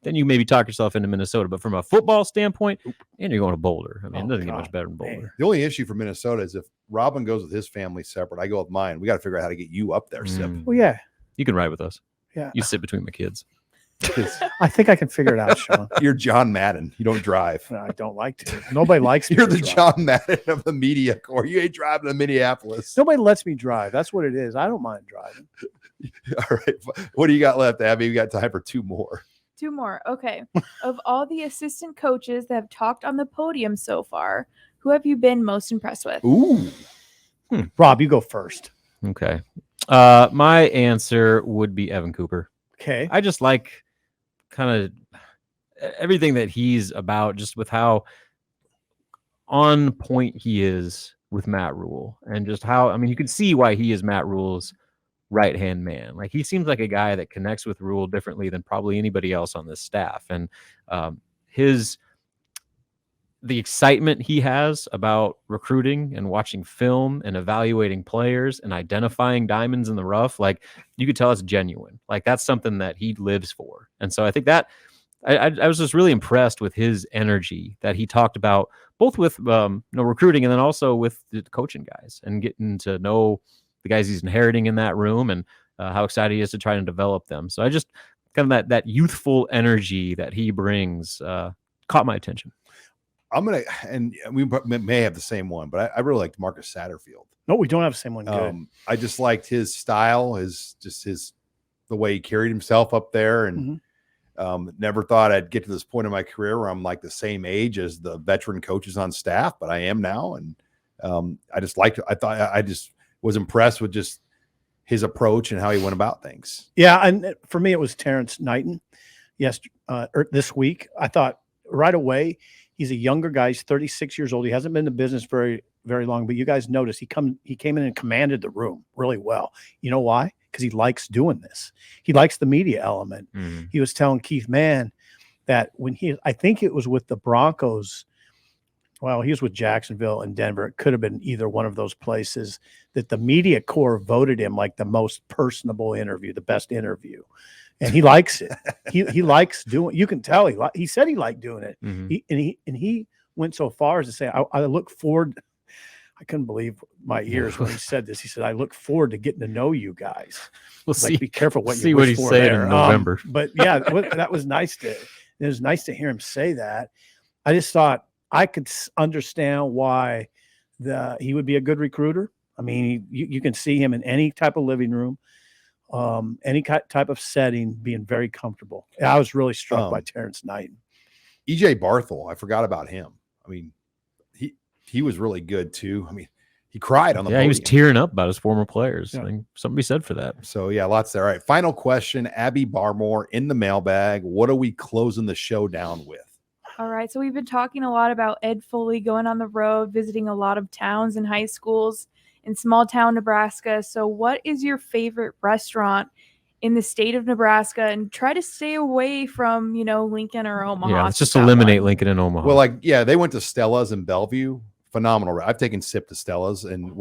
then you maybe talk yourself into Minnesota. But from a football standpoint, and you're going to Boulder. I mean, it doesn't get much better than Boulder. The only issue for Minnesota is if Robin goes with his family separate, I go with mine. We got to figure out how to get you up there, Sip. Well, yeah. You can ride with us. Yeah. You sit between my kids. I think I can figure it out, Sean. You're John Madden. You don't drive. No, I don't like to. Nobody likes me. You're the John Madden of the media corps. You ain't driving to Minneapolis. Nobody lets me drive. That's what it is. I don't mind driving. All right. What do you got left, Abby? We got time for two more. Two more. Okay. Of all the assistant coaches that have talked on the podium so far, who have you been most impressed with? Ooh. Rob, you go first. Okay. My answer would be Evan Cooper. Okay. I just like kind of everything that he's about, just with how on point he is with Matt Rhule, and just how, I mean, you can see why he is Matt Rhule's right-hand man. Like, he seems like a guy that connects with Rhule differently than probably anybody else on this staff. And the excitement he has about recruiting and watching film and evaluating players and identifying diamonds in the rough, like, you could tell it's genuine. Like, that's something that he lives for. And so I think that I was just really impressed with his energy that he talked about, both with recruiting and then also with the coaching guys, and getting to know the guys he's inheriting in that room, and how excited he is to try and develop them. So I just kind of that youthful energy that he brings caught my attention. And we may have the same one, but I really liked Marcus Satterfield. No, we don't have the same one. Good. I just liked his style, the way he carried himself up there, and never thought I'd get to this point in my career where I'm like the same age as the veteran coaches on staff, but I am now. And I just liked it. I just was impressed with just his approach and how he went about things. Yeah. And for me, it was Terrence Knighton. Yes. This week, I thought right away, he's a younger guy. He's 36 years old. He hasn't been in the business very, very long, but you guys notice he came in and commanded the room really well. You know why? Because he likes doing this. He likes the media element. Mm-hmm. He was telling Keith Mann that I think it was with the Broncos. Well, he was with Jacksonville and Denver. It could have been either one of those places, that the media corps voted him like the most personable interview, the best interview. And he likes it. He likes doing. You can tell he said he liked doing it. Mm-hmm. He went so far as to say, I look forward. I couldn't believe my ears when he said this. He said, "I look forward to getting to know you guys." We'll see. Be careful what see you what wish he's for saying there. in November. But yeah, that was nice it was nice to hear him say that. I just thought I could understand why he would be a good recruiter. I mean, you can see him in any type of living room, any type of setting, being very comfortable. I was really struck by Terrence Knighton. EJ Barthel, I forgot about him. I mean, he was really good too. I mean, he cried on the Yeah, he was podium. tearing up about his former players. Yeah. I think something to be said for that. So yeah, lots there. All right, final question, Abby Barmore in the mailbag. What are we closing the show down with? All right. So we've been talking a lot about Ed Foley going on the road, visiting a lot of towns and high schools in small town Nebraska. So what is your favorite restaurant in the state of Nebraska? And try to stay away from, Lincoln or Omaha. Yeah, let's since just that eliminate one. Lincoln and Omaha. Well, they went to Stella's in Bellevue. Phenomenal. I've taken Sip to Stella's, and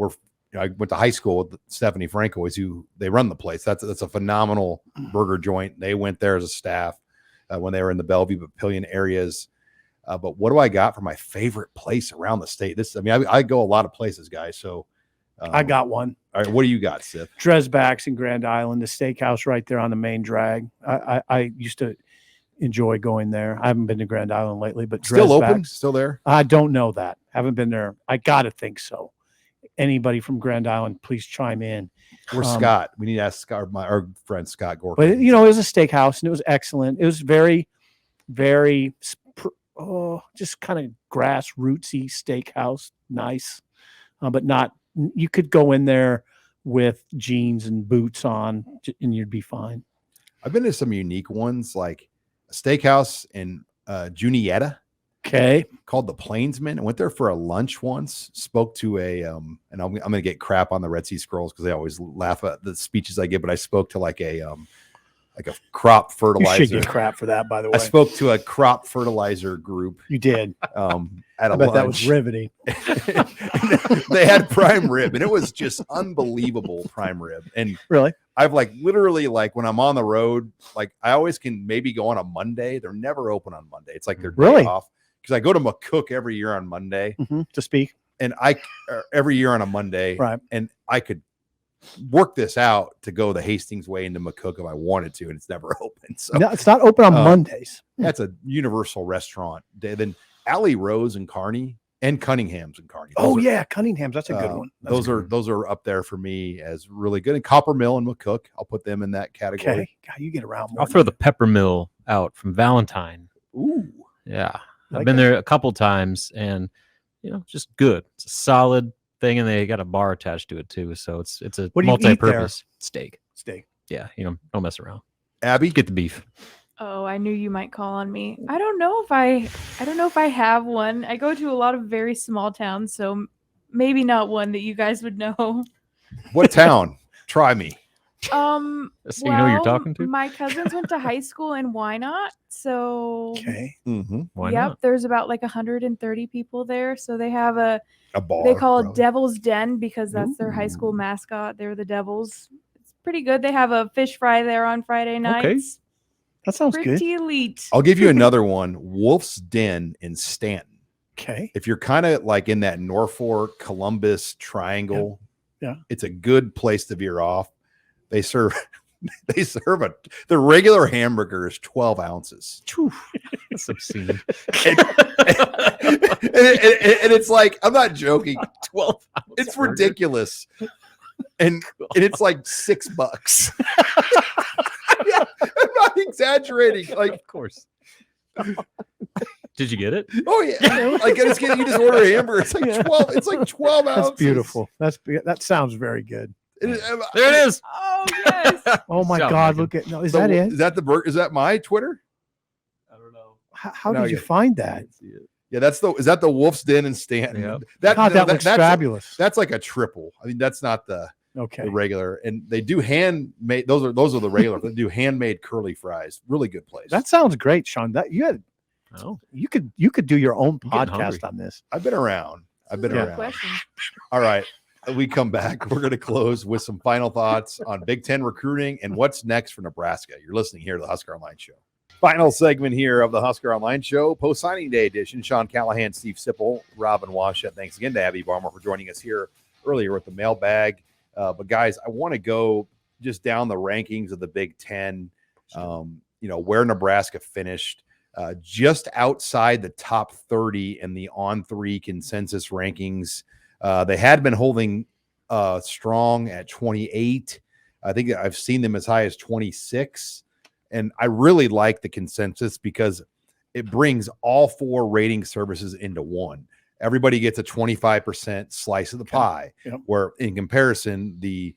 I went to high school with Stephanie Francois, who they run the place. That's a phenomenal burger joint. They went there as a staff when they were in the Bellevue Papillion areas. But what do I got for my favorite place around the state? I go a lot of places, guys. So I got one. All right, what do you got, Sip? Dresbach's in Grand Island, the steakhouse right there on the main drag. I used to enjoy going there. I haven't been to Grand Island lately, but Still open? Dresbach's, Still there? I don't know that. Haven't been there. I got to think so. Anybody from Grand Island, please chime in. Where's Scott? We need to ask our friend Scott Gorka. But it was a steakhouse and it was excellent. It was very, very, just kind of grassrootsy steakhouse. Nice, but not. You could go in there with jeans and boots on, and you'd be fine. I've been to some unique ones, like a steakhouse in Juniata. Okay. Called the Plainsman. I went there for a lunch once, spoke to and I'm going to get crap on the Red Sea Scrolls because they always laugh at the speeches I give, but I spoke to like a crop fertilizer. You should get crap for that, by the way. I spoke to a crop fertilizer group. You did. At a I bet lunch. that was riveting. They had prime rib, and it was just unbelievable prime rib. And Really? I've literally when I'm on the road, I always can maybe go on a Monday. They're never open on Monday. It's like their Really? day off. Because I go to McCook every year on Monday To speak. and every year on a Monday, Right. And I could work this out to go the Hastings way into McCook if I wanted to, and it's never open. So No, it's not open on Mondays. that's a universal restaurant. Then Alley Rose and Kearney and Cunningham's and Kearney. Cunningham's. That's a good one. That's Those are up there for me as really good. And Copper Mill and McCook, I'll put them in that category. okay. God, you get around more. I'll throw the Peppermill out from Valentine. Ooh. Yeah. Like I've been that. there a couple times and just good. It's a solid thing and they got a bar attached to it too. So it's a What do you eat multi-purpose steak. steak. Yeah, don't mess around. Abby, Get the beef. Oh, I knew you might call on me. I don't know if I have one. I go to a lot of very small towns, so maybe not one that you guys would know. what town? Try me. So you know who you're talking to? My cousins went to high school in Wynot, so Okay. Mm-hmm. Why yep, not? there's about 130 people there. So they have a bar. they call it probably. Devil's Den because that's their high school mascot. They're the Devils. It's pretty good. They have a fish fry there on Friday nights. That sounds good. Pretty elite. I'll give you another one. Wolf's Den in Stanton. Okay. If you're kind of in that Norfolk, Columbus triangle, Yeah. it's a good place to veer off. They serve the regular hamburger is 12 ounces. That's obscene. And it's I'm not joking. 12 It's ridiculous. And it's $6. Yeah, I'm not exaggerating. Of course. Did you get it? Oh yeah. You just order a hamburger. It's 12. It's 12 ounces. That's beautiful. That sounds very good. There it is. Oh yes. Oh my Sound God! like Look at is that it? Is that is that my Twitter? I don't know. How No, did you yeah. find that? Yeah, is that the Wolf's Den in Stanton? Yep. God, that looks fabulous. That's like a triple. I mean, that's not the Okay. regular. And they do handmade. Those are the regular. They do handmade curly fries. Really good place. That sounds great, Sean. That Oh, you could do your own I'm getting podcast hungry. on this. I've been around. I've been Good around. question. All right. We come back. We're going to close with some final thoughts on Big Ten recruiting and what's next for Nebraska. You're listening here to the Husker Online Show. Final segment here of the Husker Online Show, post-signing day edition. Sean Callahan, Steve Sipple, Robin Washut. Thanks again to Abby Barmer for joining us here earlier with the mailbag. But guys, I want to go just down the rankings of the Big Ten, where Nebraska finished. Just outside the top 30 in the On3 consensus rankings. They had been holding strong at 28. I think I've seen them as high as 26. And I really like the consensus because it brings all 4 rating services into one. Everybody gets a 25% slice of the pie, Yep. where in comparison, the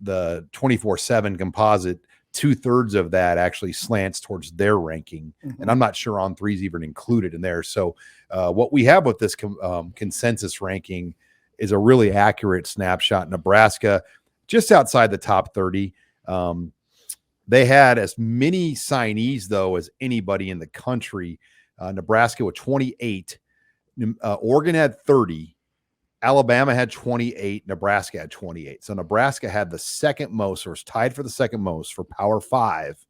24/7 composite, 2/3 of that actually slants towards their ranking. And I'm not sure On3 is even included in there. So what we have with this consensus ranking is a really accurate snapshot. Nebraska, just outside the top 30. They had as many signees, though, as anybody in the country. Nebraska with 28. Oregon had 30. Alabama had 28. Nebraska had 28. So Nebraska had the second most, or was tied for the second most for Power 5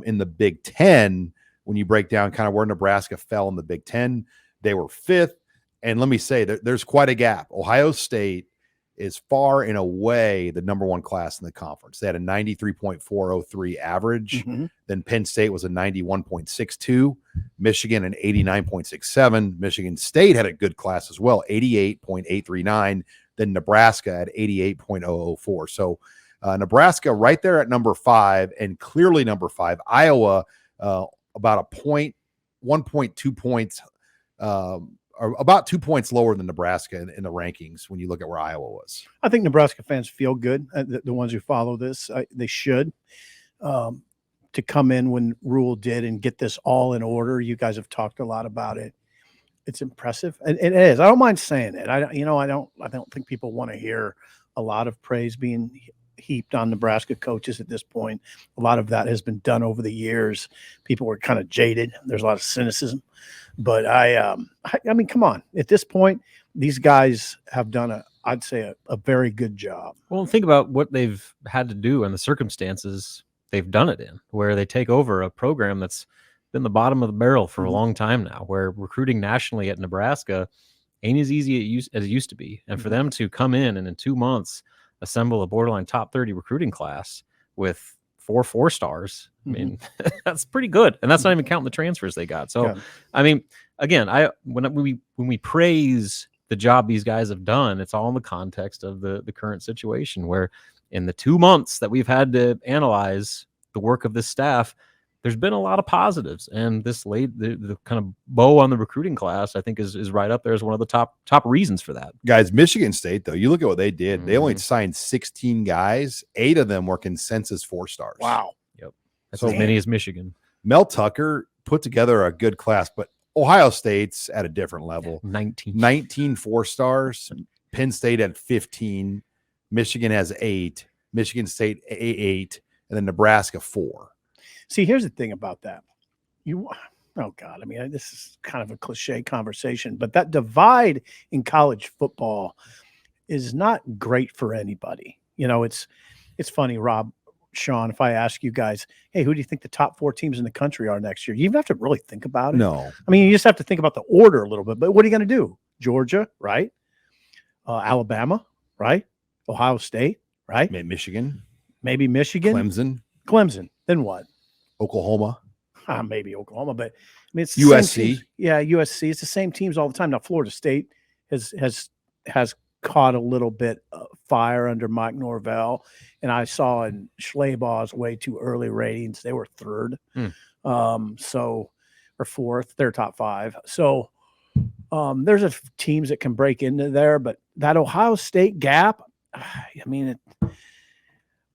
in the Big Ten. When you break down kind of where Nebraska fell in the Big Ten, they were 5th. And let me say, there's quite a gap. Ohio State is far and away the number 1 class in the conference. They had a 93.403 average. Then Penn State was a 91.62. Michigan an 89.67. Michigan State had a good class as well, 88.839. Then Nebraska at 88.004. So Nebraska right there at number 5, and clearly number 5. Iowa about a point, 1.2 points, or about 2 points lower than Nebraska in the rankings when you look at where Iowa was. I think Nebraska fans feel good. The ones who follow this, they should. To come in when Rhule did and get this all in order. You guys have talked a lot about it. It's impressive, and it is. I don't mind saying it. I don't think people want to hear a lot of praise being heaped on Nebraska coaches at this point. A lot of that has been done over the years. People were kind of jaded. There's a lot of cynicism. But I mean, come on. At this point, these guys have done I'd say a very good job. Well, think about what they've had to do and the circumstances they've done it in, where they take over a program that's been the bottom of the barrel for a long time now, where recruiting nationally at Nebraska ain't as easy as it used to be. And for them to come in and in 2 months assemble a borderline top 30 recruiting class with 4 4-stars, I mean, that's pretty good. And that's not even counting the transfers they got. So, I mean, again, when we praise the job these guys have done, it's all in the context of the current situation, where in the 2 months that we've had to analyze the work of this staff, there's been a lot of positives. And this the kind of bow on the recruiting class, I think, is right up there as one of the top reasons for that. Guys, Michigan State, though, you look at what they did. They only signed 16 guys. 8 of them were consensus 4-stars. Wow. Yep. That's as many as Michigan. Mel Tucker put together a good class, but Ohio State's at a different level. 19 4-stars. Penn State had 15. Michigan has 8. Michigan State 8. And then Nebraska 4. See, here's the thing about that. Oh God, I mean, this is kind of a cliche conversation, but that divide in college football is not great for anybody. You know, it's funny, Rob, Sean, if I ask you guys, hey, who do you think the top 4 teams in the country are next year? You even have to really think about it. No. I mean, you just have to think about the order a little bit, but what are you going to do? Georgia, right? Alabama, right? Ohio State, right? Michigan. Maybe Michigan. Clemson. Then what? Oklahoma. Maybe Oklahoma, but I mean, it's USC. Yeah, USC. It's the same teams all the time. Now, Florida State has caught a little bit of fire under Mike Norvell, and I saw in Schlabach's way too early ratings they were 3rd, or 4th. They're top 5. So there's teams that can break into there, but that Ohio State gap. I mean,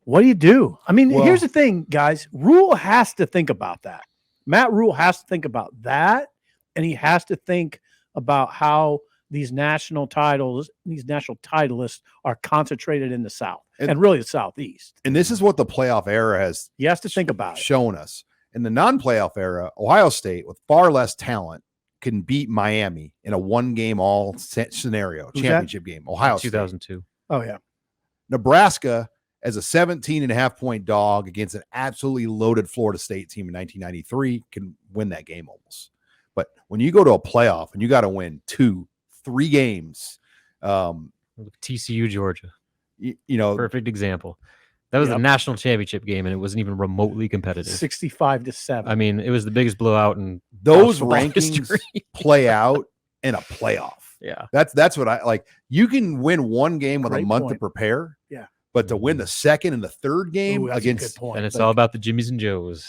what do you do? I mean, here's the thing, guys. Rhule has to think about that. Matt Rhule has to think about that, and he has to think about how these national titles, these national titleists are concentrated in the South and really the Southeast. And this is what the playoff era has to think about shown us. In the non-playoff era, Ohio State, with far less talent, can beat Miami in a 1-game all scenario championship game. Ohio State. 2002. Oh, yeah. Nebraska, as a 17.5-point dog against an absolutely loaded Florida State team in 1993, can win that game almost. But when you go to a playoff and you got to win 2-3 games, TCU, Georgia, you know, perfect example. That was a national championship game, and it wasn't even remotely competitive. 65-7. I mean, it was the biggest blowout in those rankings history. Play out in a playoff. Yeah, that's what I like. You can win 1 game with a month to prepare. Yeah. But to win the 2nd and the 3rd game against, and it's all about the Jimmies and Joes.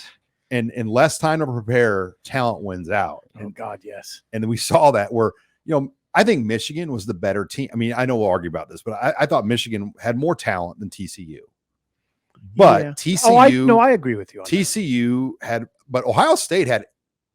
And in less time to prepare, talent wins out. Oh God, yes. And we saw that where, I think Michigan was the better team. I mean, I know we'll argue about this, but I thought Michigan had more talent than TCU. But TCU, I agree with you on TCU but Ohio State had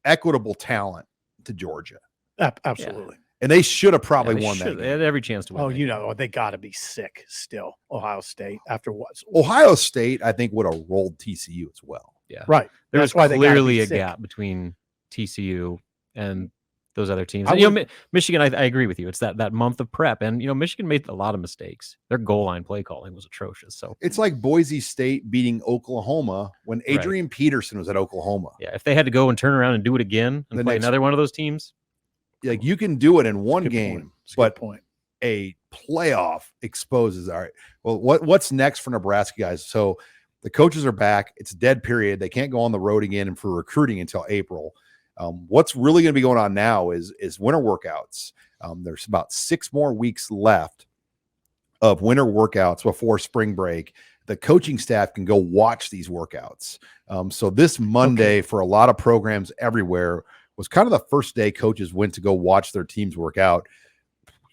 equitable talent to Georgia. Absolutely. And they should have probably won that game. They had every chance to win. Oh, you know, they got to be sick still. Ohio State after what? Ohio State, I think, would have rolled TCU as well. Yeah, right. There's That's why clearly they a sick. gap between TCU and those other teams. I And, Michigan, I agree with you. It's that month of prep, and Michigan made a lot of mistakes. Their goal line play calling was atrocious. So it's like Boise State beating Oklahoma when Adrian Peterson was at Oklahoma. Yeah, if they had to go and turn around and do it again and play another one of those teams, like you can do it in one game, but a playoff exposes. All right. Well, what's next for Nebraska, guys? So the coaches are back. It's a dead period. They can't go on the road again and for recruiting until April. What's really going to be going on now is winter workouts. There's about 6 more weeks left of winter workouts before spring break. The coaching staff can go watch these workouts. So this Monday for a lot of programs everywhere was kind of the first day coaches went to go watch their teams work out.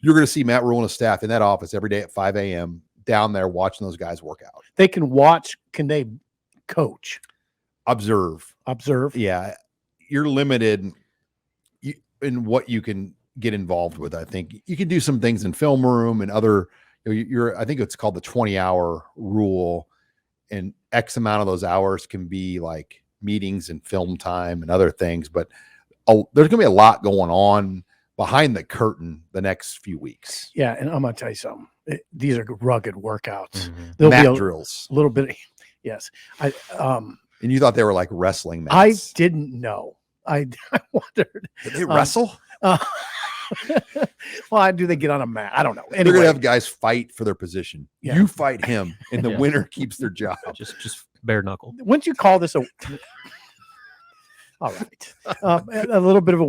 You're going to see Matt Rhule and his staff in that office every day at 5 a.m. down there watching those guys work out. They can watch. Can they coach? Observe. Yeah. You're limited in what you can get involved with. I think you can do some things in film room and other, I think it's called the 20-hour rule, and X amount of those hours can be like meetings and film time and other things. But there's going to be a lot going on behind the curtain the next few weeks. Yeah. And I'm going to tell you something. These are rugged workouts. Mm-hmm. There'll mat be drills. A little bit. Yes. And you thought they were like wrestling mats. I didn't know. I wondered. Did they wrestle? Well, do they get on a mat? I don't know. Anyway, they're going to have guys fight for their position. Yeah. You fight him, and the winner keeps their job. Just bare knuckle. Wouldn't you call this a? All right, a little bit of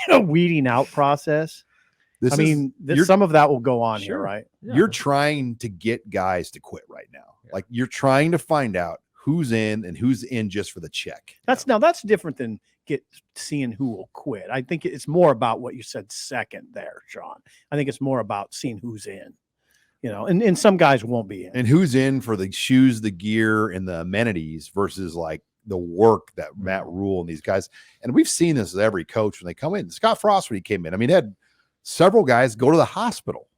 a weeding out process. Some of that will go on here, right? Yeah. You're trying to get guys to quit right now. Yeah. Like you're trying to find out who's in and who's in just for the check. That's different than seeing who will quit. I think it's more about what you said second there, Sean. I think it's more about seeing who's in, and some guys won't be in. And who's in for the shoes, the gear, and the amenities versus like the work that Matt Rhule and these guys. And we've seen this with every coach when they come in. Scott Frost, when he came in, he had several guys go to the hospital.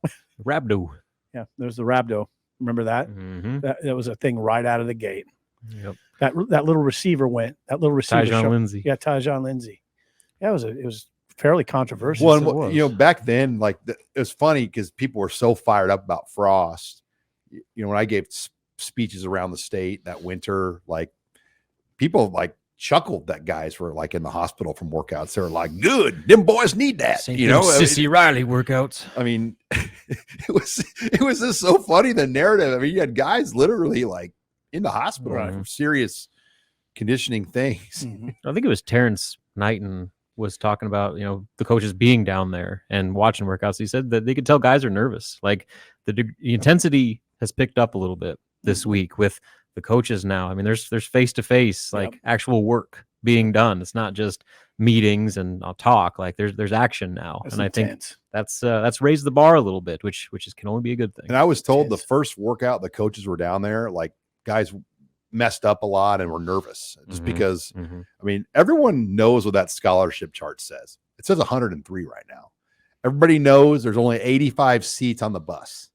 Rhabdo. Yeah, there's the Rhabdo. Remember that? Mm-hmm. That was a thing right out of the gate. Yep. That little receiver went. That little receiver. Tyjon Lindsey. Yeah, Tyjon Lindsey. Yeah, it was fairly controversial. Well, back then, like it was funny because people were so fired up about Frost. When I gave speeches around the state that winter, like people like chuckled that guys were like in the hospital from workouts. They were like, "Good, them boys need that." Sissy Riley workouts. I mean, it was just so funny, the narrative. I mean, you had guys literally like in the hospital for serious conditioning things. Mm-hmm. I think it was Terrence Knighton was talking about, the coaches being down there and watching workouts. He said that they could tell guys are nervous. Like the intensity has picked up a little bit this week with the coaches now. I mean, there's face-to-face, like actual work being done. It's not just meetings and I'll talk. Like there's action now. That's and intense. I think that's raised the bar a little bit, which can only be a good thing. And I was told the first workout the coaches were down there, like guys messed up a lot and were nervous just because I mean, everyone knows what that scholarship chart says. It says 103 right now. Everybody knows there's only 85 seats on the bus.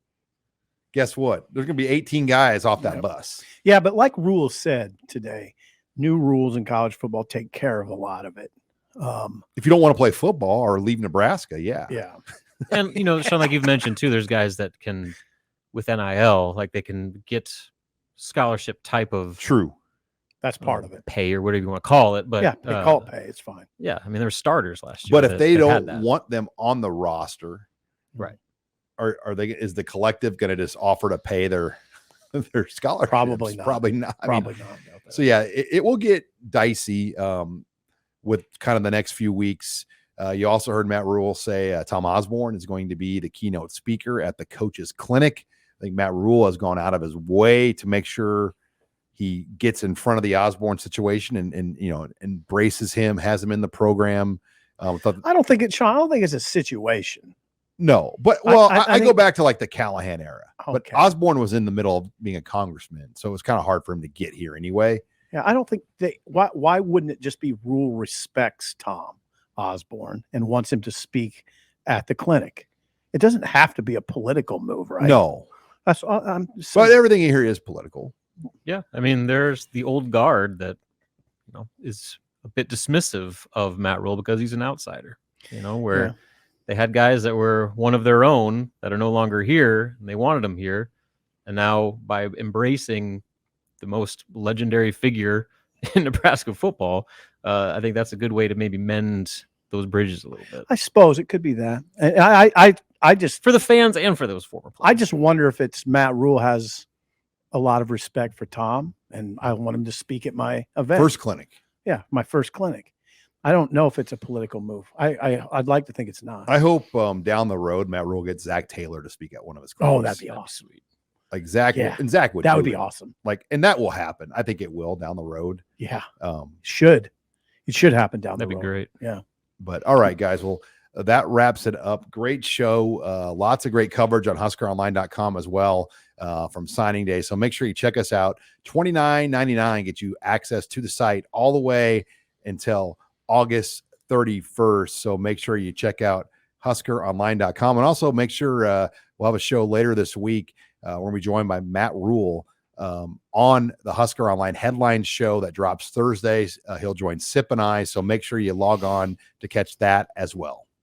Guess what? There's going to be 18 guys off that bus. Yeah, but like Rhule said today, new rules in college football take care of a lot of it. If you don't want to play football or leave Nebraska, yeah. And Sean, like you've mentioned too, there's guys that can with NIL, like they can get scholarship type of that's part of it, pay or whatever you want to call it. But they call it pay. It's fine. Yeah, I mean there were starters last year. But if they don't want them on the roster, right? Is the collective going to just offer to pay their scholarships? Probably not. Probably not. Not. So yeah, it will get dicey with kind of the next few weeks. You also heard Matt Rhule say Tom Osborne is going to be the keynote speaker at the coaches clinic. I think Matt Rhule has gone out of his way to make sure he gets in front of the Osborne situation and embraces him, has him in the program. I don't think it's a situation. No, but I go back to like the Callahan era. But Okay. Osborne was in the middle of being a congressman, so it was kind of hard for him to get here anyway. Yeah, I don't think why wouldn't it just be Rhule respects Tom Osborne and wants him to speak at the clinic? It doesn't have to be a political move, right? No, That's all I'm but everything here is political. Yeah, I mean, there's the old guard that is a bit dismissive of Matt Rhule because he's an outsider. Where they had guys that were one of their own that are no longer here, and they wanted him here, and now by embracing the most legendary figure in Nebraska football, I think that's a good way to maybe mend those bridges a little bit. I suppose it could be that. And I just For the fans and for those former players. I just wonder if it's Matt Rhule has a lot of respect for Tom, and I want him to speak at my event. First clinic. Yeah, my first clinic. I don't know if it's a political move. I'd like to think it's not. I hope down the road Matt Rhule gets Zach Taylor to speak at one of his clinics. Oh, that'd be awesome. Sweet. Like Zach, Yeah. and Zach would. That do would be it. awesome. And that will happen. I think it will down the road. Yeah, Should. it should happen down That'd the be road. great. Yeah. But all right, guys. Well, that wraps it up. Great show. Lots of great coverage on HuskerOnline.com as well from signing day. So make sure you check us out. $29.99 gets you access to the site all the way until August 31st. So make sure you check out HuskerOnline.com. And also make sure we'll have a show later this week. We're going to be joined by Matt Rhule on the Husker Online headline show that drops Thursdays. He'll join Sip and I. So make sure you log on to catch that as well.